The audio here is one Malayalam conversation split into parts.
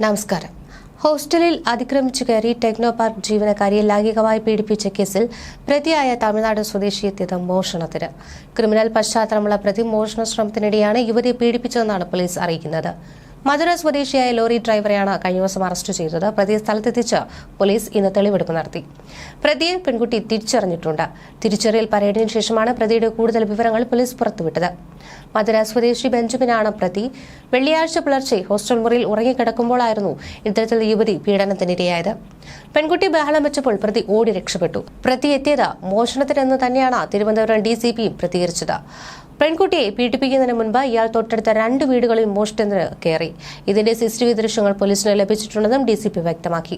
നമസ്കാരം. ഹോസ്റ്റലിൽ അതിക്രമിച്ചു കയറി ടെക്നോ പാർക്ക് ജീവനക്കാരിയെ ലൈംഗികമായി പീഡിപ്പിച്ച കേസിൽ പ്രതിയായ തമിഴ്നാട് സ്വദേശി എത്തിയത് മോഷണത്തിന്. ക്രിമിനൽ പശ്ചാത്തലമുള്ള പ്രതി മോഷണ ശ്രമത്തിനിടെയാണ് യുവതിയെ പീഡിപ്പിച്ചതെന്നാണ് പോലീസ് അറിയിക്കുന്നത്. മധുര സ്വദേശിയായ ലോറി ഡ്രൈവറെയാണ് കഴിഞ്ഞ ദിവസം അറസ്റ്റ് ചെയ്തത്. പ്രതിയെ സ്ഥലത്തെത്തിച്ച് പോലീസ് ഇന്ന് തെളിവെടുപ്പ് നടത്തി. പ്രതിയെ പെൺകുട്ടി തിരിച്ചറിഞ്ഞിട്ടുണ്ട്. തിരിച്ചറിയൽ പരേഡിന് ശേഷമാണ് പ്രതിയുടെ കൂടുതൽ വിവരങ്ങൾ പോലീസ് പുറത്തുവിട്ടത്. മധുര സ്വദേശി ബെഞ്ചമിനാണ് പ്രതി. വെള്ളിയാഴ്ച പുലർച്ചെ ഹോസ്റ്റൽ മുറിയിൽ ഉറങ്ങിക്കിടക്കുമ്പോഴായിരുന്നു ഇത്തരത്തിൽ യുവതി പീഡനത്തിനിരയായത്. പെൺകുട്ടി ബഹളം വെച്ചപ്പോൾ പ്രതി ഓടി രക്ഷപ്പെട്ടു. പ്രതി എത്തിയത് മോഷണത്തിനെന്ന് തന്നെയാണ് തിരുവനന്തപുരം DCPയും പ്രതികരിച്ചത്. പെൺകുട്ടിയെ പീഡിപ്പിക്കുന്നതിന് മുൻപ് ഇയാൾ തൊട്ടടുത്ത 2 വീടുകളിൽ മോഷണത്തിന് കയറി. ഇതിന്റെ CCTV ദൃശ്യങ്ങൾ പോലീസിന് ലഭിച്ചിട്ടുണ്ടെന്നും DCP വ്യക്തമാക്കി.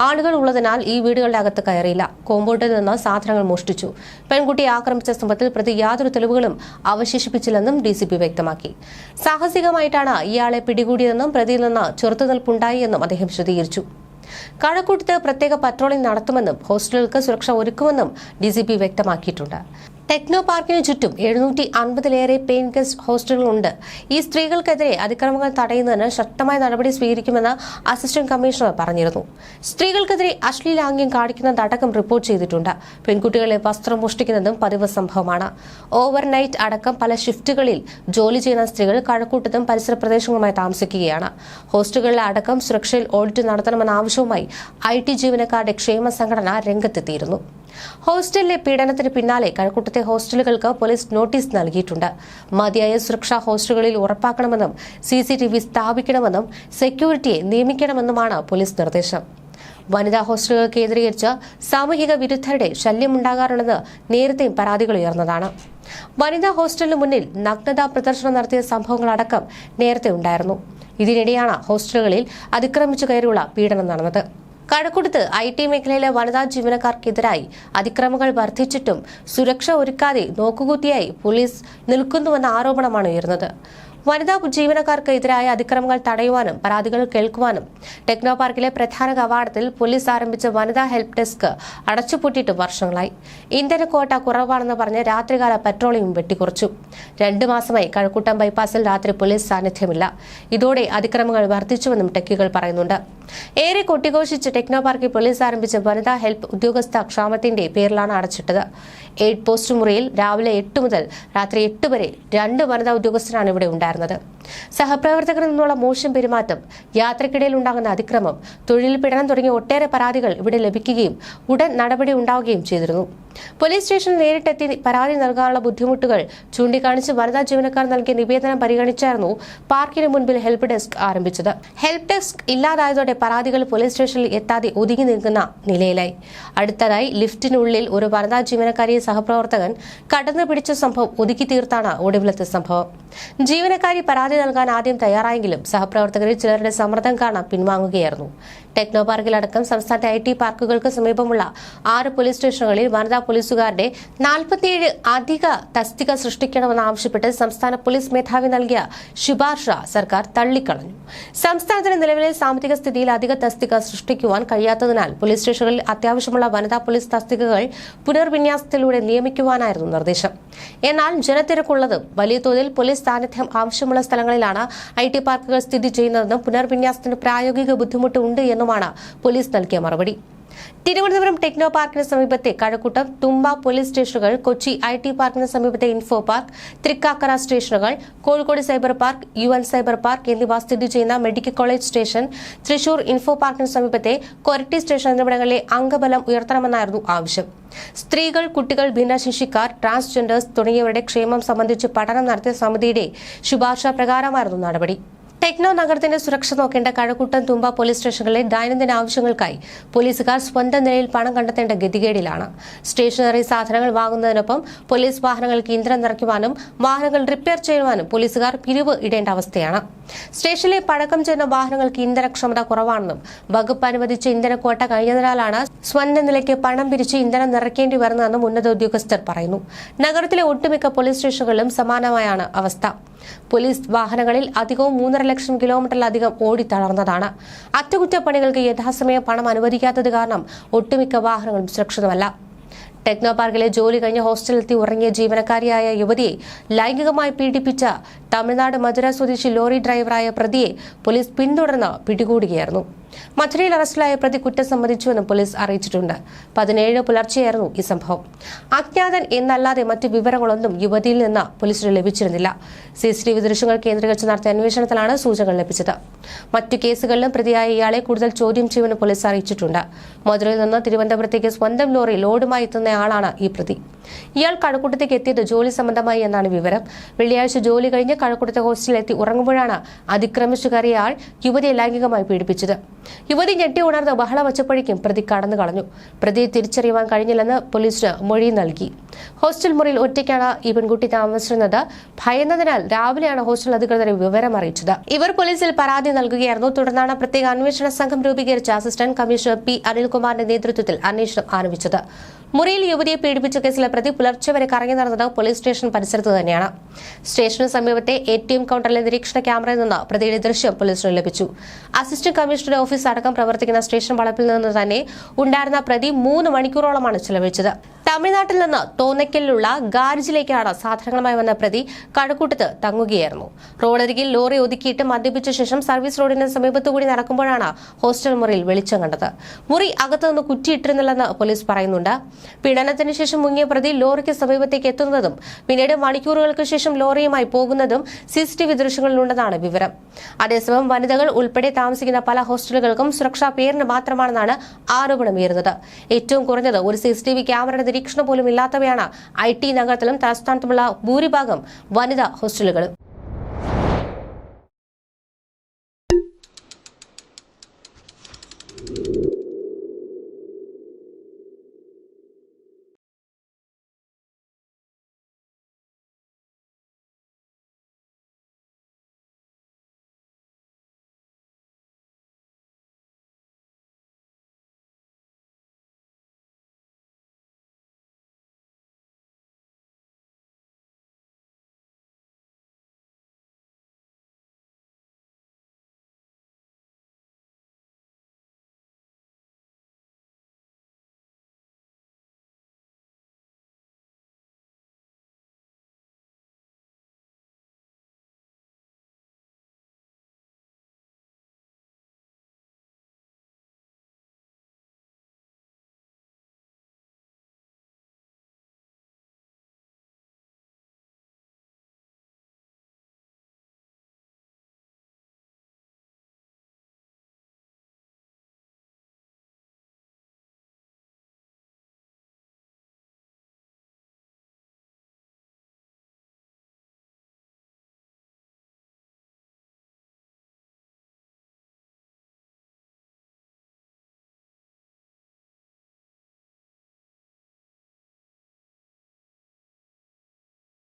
ആളുകൾ ഉള്ളതിനാൽ ഈ വീടുകളുടെ അകത്ത് കയറിയില്ല. കോമ്പൗണ്ടിൽ നിന്ന് സാധനങ്ങൾ മോഷ്ടിച്ചു. പെൺകുട്ടിയെ ആക്രമിച്ച സംഭവത്തിൽ പ്രതി യാതൊരു തെളിവുകളും അവശേഷിപ്പിച്ചില്ലെന്നും DCP വ്യക്തമാക്കി. സാഹസികമായിട്ടാണ് ഇയാളെ പിടികൂടിയതെന്നും പ്രതിയിൽ നിന്ന് ചെറുത്തുനിൽപ്പുണ്ടായി എന്നും അദ്ദേഹം വിശദീകരിച്ചു. കഴക്കൂട്ടത്ത് പ്രത്യേക പട്രോളിംഗ് നടത്തുമെന്നും ഹോസ്റ്റലുകൾക്ക് സുരക്ഷ ഒരുക്കുമെന്നും DCP വ്യക്തമാക്കിയിട്ടുണ്ട്. ടെക്നോ പാർക്കിന് ചുറ്റും 750-ലേറെ പെയിൻ ഗസ്റ്റ് ഹോസ്റ്റലുകളുണ്ട്. ഈ സ്ത്രീകൾക്കെതിരെ അതിക്രമങ്ങൾ തടയുന്നതിന് ശക്തമായ നടപടി സ്വീകരിക്കുമെന്ന് അസിസ്റ്റന്റ് കമ്മീഷണർ പറഞ്ഞിരുന്നു. സ്ത്രീകൾക്കെതിരെ അശ്ലീലാംഗ്യം കാണിക്കുന്നതടക്കം റിപ്പോർട്ട് ചെയ്തിട്ടുണ്ട്. പെൺകുട്ടികളെ വസ്ത്രം മോഷ്ടിക്കുന്നതും പതിവ് സംഭവമാണ്. ഓവർനൈറ്റ് അടക്കം പല ഷിഫ്റ്റുകളിൽ ജോലി ചെയ്യുന്ന സ്ത്രീകൾ കഴക്കൂട്ടത്തും പരിസര പ്രദേശങ്ങളുമായി താമസിക്കുകയാണ്. ഹോസ്റ്റലുകളിലെ അടക്കം സുരക്ഷയിൽ ഓഡിറ്റ് നടത്തണമെന്ന ആവശ്യവുമായി IT ജീവനക്കാരുടെ ക്ഷേമ സംഘടന രംഗത്തെത്തിയിരുന്നു. ഹോസ്റ്റലിലെ പീഡനത്തിന് പിന്നാലെ കഴക്കൂട്ടത്തെ ഹോസ്റ്റലുകൾക്ക് പോലീസ് നോട്ടീസ് നൽകിയിട്ടുണ്ട്. മതിയായ സുരക്ഷ ഹോസ്റ്റലുകളിൽ ഉറപ്പാക്കണമെന്നും CCTV സ്ഥാപിക്കണമെന്നും സെക്യൂരിറ്റിയെ നിയമിക്കണമെന്നുമാണ് പോലീസ് നിർദ്ദേശം. വനിതാ ഹോസ്റ്റലുകൾ കേന്ദ്രീകരിച്ച് സാമൂഹിക വിരുദ്ധരുടെ ശല്യമുണ്ടാകാറുണ്ടെന്ന് നേരത്തെയും പരാതികൾ ഉയർന്നതാണ്. വനിതാ ഹോസ്റ്റലിന് മുന്നിൽ നഗ്നതാ പ്രദർശനം നടത്തിയ സംഭവങ്ങളടക്കം നേരത്തെ ഉണ്ടായിരുന്നു. ഇതിനിടെയാണ് ഹോസ്റ്റലുകളിൽ അതിക്രമിച്ചു കയറിയുള്ള പീഡനം നടന്നത്. കഴക്കൂട്ടത്ത് IT മേഖലയിലെ വനിതാ ജീവനക്കാർക്കെതിരായി അതിക്രമങ്ങൾ വർദ്ധിച്ചിട്ടും സുരക്ഷ ഒരുക്കാതെ നോക്കുകുത്തിയായി പോലീസ് നിൽക്കുന്നുവെന്ന ആരോപണമാണ് ഉയർന്നത്. വനിതാ ജീവനക്കാർക്ക് എതിരായ അതിക്രമങ്ങൾ തടയുവാനും പരാതികൾ കേൾക്കുവാനും ടെക്നോ പാർക്കിലെ പ്രധാന കവാടത്തിൽ പോലീസ് ആരംഭിച്ച വനിതാ ഹെൽപ്പ് ഡെസ്ക് അടച്ചുപൂട്ടിയിട്ട് വർഷങ്ങളായി. ഇന്ധന ക്വാട്ട കുറവാണെന്ന് പറഞ്ഞ് രാത്രികാല പട്രോളിംഗ് വെട്ടിക്കുറച്ചു. 2 മാസമായി കഴക്കൂട്ടം ബൈപ്പാസിൽ രാത്രി പോലീസ് സാന്നിധ്യമില്ല. ഇതോടെ അതിക്രമങ്ങൾ വർദ്ധിച്ചുവെന്നും ടെക്കുകൾ പറയുന്നുണ്ട്. ഏറെ കൊട്ടിഘോഷിച്ച് ടെക്നോ പാർക്കിൽ പോലീസ് ആരംഭിച്ച വനിതാ ഹെൽപ്പ് ഉദ്യോഗസ്ഥ ക്ഷാമത്തിന്റെ പേരിലാണ് അടച്ചിട്ടത്. 8 പോസ്റ്റ് മുറിയിൽ രാവിലെ 8 മുതൽ രാത്രി 8 വരെ 2 വനിതാ ഉദ്യോഗസ്ഥരാണ് ഇവിടെ ഉണ്ടായിരുന്നത്. സഹപ്രവർത്തകരിൽ നിന്നുള്ള മോശം പെരുമാറ്റം, യാത്രക്കിടയിൽ ഉണ്ടാകുന്ന അതിക്രമം, തൊഴിൽ പീഡനം തുടങ്ങിയ ഒട്ടേറെ പരാതികൾ ഇവിടെ ലഭിക്കുകയും ഉടൻ നടപടി ഉണ്ടാവുകയും ചെയ്തിരുന്നു. പോലീസ് സ്റ്റേഷനിൽ നേരിട്ടെത്തി പരാതി നൽകാനുള്ള ബുദ്ധിമുട്ടുകൾ ചൂണ്ടിക്കാണിച്ച് വനിതാ ജീവനക്കാർ നൽകിയ നിവേദനം പരിഗണിച്ചായിരുന്നു പാർക്കിന് മുൻപിൽ ഹെൽപ്പ് ഡെസ്ക് ആരംഭിച്ചത്. ഹെൽപ്പ് ഡെസ്ക് ഇല്ലാതായതോടെ പരാതികൾ പോലീസ് സ്റ്റേഷനിൽ എത്താതെ ഒതുങ്ങി നിൽക്കുന്ന നിലയിലായി. അടുത്തതായി ലിഫ്റ്റിനുള്ളിൽ ഒരു വനിതാ ജീവനക്കാരിയെ സഹപ്രവർത്തകൻ കടന്നു പിടിച്ച സംഭവം ഒതുക്കി തീർത്താണ് ഒടുവിലത്തെ സംഭവം. ജീവനക്കാരി പരാതി നൽകാൻ ആദ്യം തയ്യാറായെങ്കിലും സഹപ്രവർത്തകരിൽ ചിലരുടെ സമ്മർദ്ദം കാരണം പിൻവാങ്ങുകയായിരുന്നു. ടെക്നോ പാർക്കിലടക്കം സംസ്ഥാനത്തെ IT പാർക്കുകൾക്ക് സമീപമുള്ള 6 പോലീസ് സ്റ്റേഷനുകളിൽ വനിതാ പോലീസുകാരുടെ 47 അധിക തസ്തിക സൃഷ്ടിക്കണമെന്നാവശ്യപ്പെട്ട് സംസ്ഥാന പോലീസ് മേധാവി നൽകിയ ശുപാർശ സർക്കാർ തള്ളിക്കളഞ്ഞു. സംസ്ഥാനത്തിന്റെ നിലവിലെ സാമ്പത്തിക സ്ഥിതിയിൽ അധിക തസ്തിക സൃഷ്ടിക്കുവാൻ കഴിയാത്തതിനാൽ പോലീസ് സ്റ്റേഷനുകളിൽ അത്യാവശ്യമുള്ള വനിതാ പോലീസ് തസ്തികകൾ പുനർവിന്യാസത്തിലൂടെ നിയമിക്കുവാനായിരുന്നു നിർദ്ദേശം. എന്നാൽ ജനത്തിരക്കുള്ളതും വലിയ തോതിൽ പോലീസ് സാന്നിധ്യം ആവശ്യമുള്ള സ്ഥലങ്ങളിലാണ് IT പാർക്കുകൾ സ്ഥിതി ചെയ്യുന്നതെന്നും പുനർവിന്യാസത്തിന് പ്രായോഗിക ബുദ്ധിമുട്ട് ഉണ്ട് എന്നുമാണ് പോലീസ് നൽകിയ മറുപടി. തിരുവനന്തപുരം ടെക്നോ പാർക്കിന് സമീപത്തെ കഴക്കൂട്ടം, തുമ്പ പോലീസ് സ്റ്റേഷനുകൾ, കൊച്ചി IT പാർക്കിന് സമീപത്തെ ഇൻഫോ പാർക്ക്, തൃക്കാക്കര സ്റ്റേഷനുകൾ, Kozhikode Cyber Park, UN Cyber Park എന്നിവ സ്ഥിതി ചെയ്യുന്ന medical college station, Thrissur Info പാർക്കിന് സമീപത്തെ കൊരട്ടി സ്റ്റേഷൻ എന്നിവിടങ്ങളിലെ അംഗബലം ഉയർത്തണമെന്നായിരുന്നു ആവശ്യം. സ്ത്രീകൾ, കുട്ടികൾ, ഭിന്നശേഷിക്കാർ, ട്രാൻസ്ജെൻഡേഴ്സ് തുടങ്ങിയവരുടെ ക്ഷേമം സംബന്ധിച്ച് പഠനം നടത്തിയ സമിതിയുടെ ശുപാർശ പ്രകാരമായിരുന്നു നടപടി. ടെക്നോ നഗരത്തിന്റെ സുരക്ഷ നോക്കേണ്ട കഴക്കൂട്ടം, തുമ്പ പോലീസ് സ്റ്റേഷനുകളിലെ ദൈനംദിന ആവശ്യങ്ങൾക്കായി പോലീസുകാർ സ്വന്തം നിലയിൽ പണം കണ്ടെത്തേണ്ട ഗതികേടിലാണ്. സ്റ്റേഷനറി സാധനങ്ങൾ വാങ്ങുന്നതിനൊപ്പം പോലീസ് വാഹനങ്ങൾക്ക് ഇന്ധനം നിറയ്ക്കുവാനും വാഹനങ്ങൾ റിപ്പയർ ചെയ്യുവാനും പോലീസുകാർ പിരിവ് ഇടേണ്ട അവസ്ഥയാണ്. സ്റ്റേഷനിലെ പഴക്കം ചെന്ന വാഹനങ്ങൾക്ക് ഇന്ധനക്ഷമത കുറവാണെന്നും വകുപ്പ് അനുവദിച്ച ഇന്ധന ക്വാട്ട കഴിഞ്ഞതിനാലാണ് സ്വന്തം നിലയ്ക്ക് പണം പിരിച്ച് ഇന്ധനം നിറയ്ക്കേണ്ടി വരുന്നതെന്നും ഉന്നത ഉദ്യോഗസ്ഥർ പറയുന്നു. നഗരത്തിലെ ഒട്ടുമിക്ക പോലീസ് സ്റ്റേഷനുകളിലും സമാനമായാണ് അവസ്ഥ. പോലീസ് വാഹനങ്ങളിൽ അധികവും 3.5 ലക്ഷം കിലോമീറ്ററിലധികം ഓടി തളർന്നതാണ്. അറ്റകുറ്റപ്പണികൾക്ക് യഥാസമയം പണം അനുവദിക്കാത്തത് കാരണം ഒട്ടുമിക്ക വാഹനങ്ങളും സുരക്ഷിതമല്ല. ടെക്നോ പാർക്കിലെ ജോലി കഴിഞ്ഞ് ഹോസ്റ്റലിലെത്തി ഉറങ്ങിയ ജീവനക്കാരിയായ യുവതിയെ ലൈംഗികമായി പീഡിപ്പിച്ച തമിഴ്നാട് മധുര സ്വദേശി ലോറി ഡ്രൈവറായ പ്രതിയെ പോലീസ് പിന്തുടർന്ന് പിടികൂടുകയായിരുന്നു. മധുരയിൽ അറസ്റ്റിലായ പ്രതി കുറ്റം സമ്മതിച്ചുവെന്നും പോലീസ് അറിയിച്ചിട്ടുണ്ട്. 17 പുലർച്ചെയായിരുന്നു ഈ സംഭവം. അജ്ഞാതൻ എന്നല്ലാതെ മറ്റ് വിവരങ്ങളൊന്നും യുവതിയിൽ നിന്ന് പോലീസിന് ലഭിച്ചിരുന്നില്ല. CCTV ദൃശ്യങ്ങൾ കേന്ദ്രീകരിച്ച് നടത്തിയ അന്വേഷണത്തിലാണ് സൂചനകൾ ലഭിച്ചത്. മറ്റു കേസുകളിലും പ്രതിയായ ഇയാളെ കൂടുതൽ ചോദ്യം ചെയ്യുമെന്ന് പോലീസ് അറിയിച്ചിട്ടുണ്ട്. മധുരയിൽ നിന്ന് തിരുവനന്തപുരത്തേക്ക് സ്വന്തം ലോറി ലോഡുമായി എത്തുന്നയാളാണ് ഈ പ്രതി. ഇയാൾ കഴക്കൂട്ടത്തേക്ക് എത്തിയത് ജോലി സംബന്ധമായി എന്നാണ് വിവരം. വെള്ളിയാഴ്ച ജോലി കഴിഞ്ഞ് കഴക്കൂട്ടത്തെ ഹോസ്റ്റലിൽ എത്തി ഉറങ്ങുമ്പോഴാണ് അതിക്രമിച്ചു കയറിയ ആൾ യുവതിയെ ലൈംഗികമായി പീഡിപ്പിച്ചത്. യുവതി ഞെട്ടി ഉണർന്ന് ബഹളം വച്ചപ്പോഴേക്കും പ്രതി കടന്നു കളഞ്ഞു. പ്രതിയെ തിരിച്ചറിയുവാൻ കഴിഞ്ഞില്ലെന്ന് പോലീസിന് മൊഴി നൽകി. ഹോസ്റ്റൽ മുറിയിൽ ഒറ്റയ്ക്കാണ് ഈ പെൺകുട്ടി താമസിച്ചിരുന്നത്. ഭയന്നതിനാൽ രാവിലെയാണ് ഹോസ്റ്റൽ അധികൃതരെ വിവരം അറിയിച്ചത്. ഇവർ പോലീസിൽ പരാതി നൽകുകയായിരുന്നു. തുടർന്നാണ് പ്രത്യേക അന്വേഷണ സംഘം രൂപീകരിച്ച അസിസ്റ്റന്റ് കമ്മീഷണർ P. അനിൽകുമാറിന്റെ നേതൃത്വത്തിൽ അന്വേഷണം ആരംഭിച്ചത്. മുറിയിൽ യുവതിയെ പീഡിപ്പിച്ച കേസിലെ പ്രതി പുലർച്ചെ വരെ കറങ്ങി നടന്നത് പോലീസ് സ്റ്റേഷൻ പരിസരത്ത് തന്നെയാണ്. സ്റ്റേഷന് സമീപത്തെ ATM കൌണ്ടറിലെ നിരീക്ഷണ ക്യാമറയിൽ നിന്ന് പ്രതിയുടെ ദൃശ്യം പോലീസിന് ലഭിച്ചു. അസിസ്റ്റന്റ് കമ്മീഷണറുടെ ഓഫീസ് അടക്കം പ്രവർത്തിക്കുന്ന സ്റ്റേഷൻ വളപ്പിൽ നിന്ന് തന്നെ ഉണ്ടായിരുന്ന പ്രതി 3 മണിക്കൂറോളമാണ് ചെലവഴിച്ചത്. തമിഴ്നാട്ടിൽ നിന്ന് തോന്നയ്ക്കലിലുള്ള ഗാരേജിലേക്കാണ് സാധനങ്ങളുമായി വന്ന പ്രതി കഴക്കൂട്ടത്ത് തങ്ങുകയായിരുന്നു. റോഡരികിൽ ലോറി ഒതുക്കിയിട്ട് മദ്യപിച്ച ശേഷം സർവീസ് റോഡിന് സമീപത്തുകൂടി നടക്കുമ്പോഴാണ് ഹോസ്റ്റൽ മുറിയിൽ വെളിച്ചം കണ്ടത്. മുറി അകത്തുനിന്ന് കുറ്റിയിട്ടിരുന്നില്ലെന്ന് പോലീസ് പറയുന്നുണ്ട്. പീഡനത്തിന് ശേഷം മുങ്ങിയ പ്രതി ലോറിക്ക് സമീപത്തേക്ക് എത്തുന്നതും പിന്നീട് മണിക്കൂറുകൾക്ക് ശേഷം ലോറിയുമായി പോകുന്നതും CCTV ദൃശ്യങ്ങളിലുണ്ടെന്നാണ് വിവരം. അതേസമയം വനിതകൾ ഉൾപ്പെടെ താമസിക്കുന്ന പല ഹോസ്റ്റലുകൾക്കും സുരക്ഷാ പേരിന് മാത്രമാണെന്നാണ് ആരോപണമുയരുന്നത്. ഏറ്റവും കുറഞ്ഞത് ഒരു CCTV ക്യാമറയുടെ നിരീക്ഷണം പോലും ഇല്ലാത്തവയാണ് IT നഗരത്തിലും തലസ്ഥാനത്തുമുള്ള ഭൂരിഭാഗം വനിതാ ഹോസ്റ്റലുകളും.